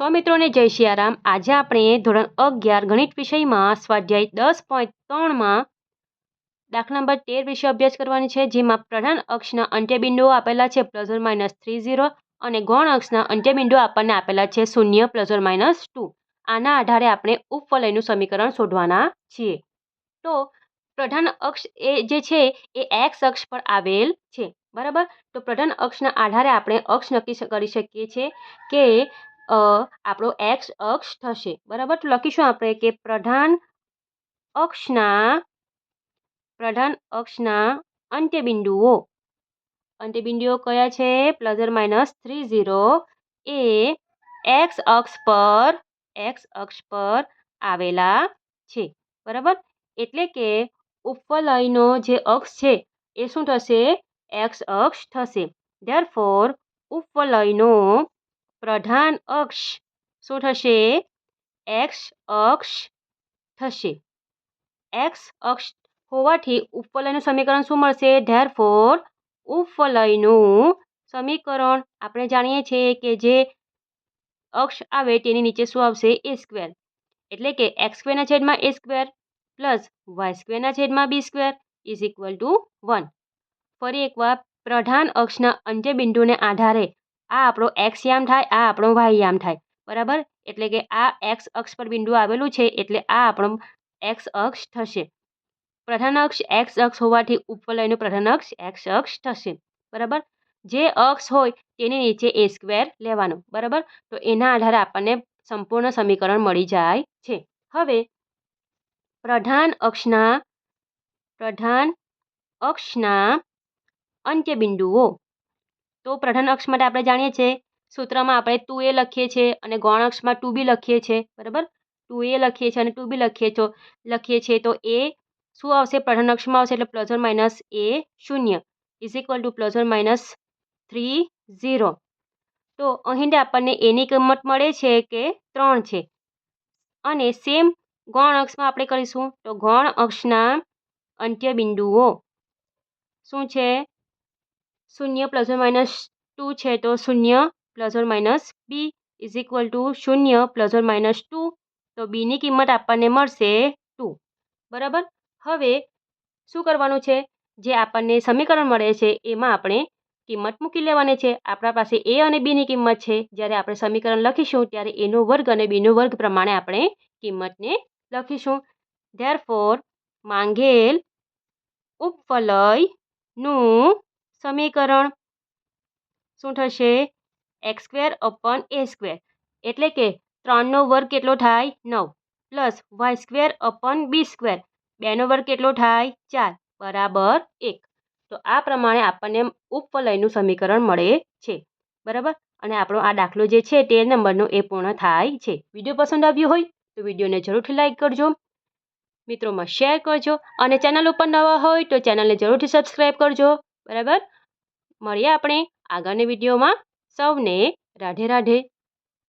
सौ मित्रों ने जय सियाराम। आज આપણે ધોરણ 11 ગણિત વિષયમાં સ્વાધ્યાય 10.3 માં દાખલા નંબર 13 વિશે અભ્યાસ કરવાની છે, જેમાં પ્રધાન અક્ષના અંત્યબિંદુઓ આપેલા છે +-30 અને ગૌણ અક્ષના અંત્યબિંદુઓ આપણને આપેલા છે 0 +-2. આના આધારે આપણે ઉપવલયનું સમીકરણ શોધવાના છીએ. તો પ્રધાન અક્ષ જે છે એ x અક્ષ પર આવેલ છે, બરાબર. તો પ્રધાન અક્ષના આધારે આપણે અક્ષ નક્કી કરી શકીએ છીએ કે આપણો x અક્ષ થશે, બરાબર. તો લખીશું આપણે કે પ્રધાન અક્ષના અંત્યબિંદુઓ કયા છે? +-30 એ x અક્ષ પર આવેલા છે, બરાબર. એટલે કે ઉપવલયનો જે અક્ષ છે એ શું થશે? x અક્ષ થશે. ધેરફોર ઉપવલયનો પ્રધાન અક્ષ શું થશે? x અક્ષ થશે. x અક્ષ હોવાથી ઉપવલયનું સમીકરણ શું મળશે? ધેરફોર ઉપવલયનું સમીકરણ આપણે જાણીએ છીએ કે જે અક્ષ આવે તેની નીચે શું આવશે? a². એટલે કે x²/a² +y²/b² = 1. ફરી એકવાર પ્રધાન અક્ષના અંત્યબિંદુને આધારે આ આપણો x યામ થાય, આ આપણો y યામ થાય, બરાબર. એટલે કે આ x અક્ષ પર બિંદુ આવેલું છે એટલે આ આપણો x અક્ષ થશે. પ્રધાન અક્ષ x અક્ષ હોવાથી ઉપવલયનું પ્રધાન અક્ષ x અક્ષ થશે, બરાબર. જે અક્ષ હોય તેની નીચે a² લેવાનો, બરાબર. તો એના આધારે આપણને સંપૂર્ણ સમીકરણ મળી જાય છે. હવે પ્રધાન અક્ષના અંત્યબિંદુઓ. તો પ્રધાન અક્ષ માટે આપણે જાણીએ છીએ સૂત્રમાં આપણે 2a લખીએ છીએ અને ગૌણ અક્ષમાં 2b લખીએ છીએ, બરાબર. 2a લખીએ છીએ અને 2b લખીએ છીએ. તો એ શું આવશે? પ્રધાન અક્ષમાં આવશે એટલે +-a0 +-30. તો અહીં આપણને એની કિંમત મળે છે કે 3 છે. અને સેમ ગૌણ અક્ષમાં આપણે કરીશું તો ગૌણ અક્ષના અંત્યબિંદુઓ શું છે? 0 +-2 છે તો 0 +-b = 0 +-2. તો બીની કિંમત આપણને મળશે 2, બરાબર. હવે શું કરવાનું છે? જે આપણને સમીકરણ મળે છે એમાં આપણે કિંમત મૂકી લેવાની છે. આપણા પાસે a અને bની કિંમત છે. જ્યારે આપણે સમીકરણ લખીશું ત્યારે એનો વર્ગ અને બીનો વર્ગ પ્રમાણે આપણે કિંમતને લખીશું. ધેરફોર માંગેલ ઉપવલયનું સમીકરણ શું થશે? x²/a². એટલે કે 3નો વર્ગ કેટલો થાય? 9 +y²/b². 2નો વર્ગ કેટલો થાય? 4 બરાબર 1. તો આ પ્રમાણે આપણને ઉપવલયનું સમીકરણ મળે છે, બરાબર. અને આપણો આ દાખલો જે છે 13 નંબરનો એ પૂર્ણ થાય છે. વિડીયો પસંદ આવ્યો હોય તો વિડીયોને જરૂરથી લાઇક કરજો, મિત્રોમાં શેર કરજો અને ચેનલ ઉપર નવા હોય તો ચેનલને જરૂરથી સબસ્ક્રાઈબ કરજો, બરાબર. મળીએ આપણે આગળની વિડીયોમાં. સૌને રાધે રાધે.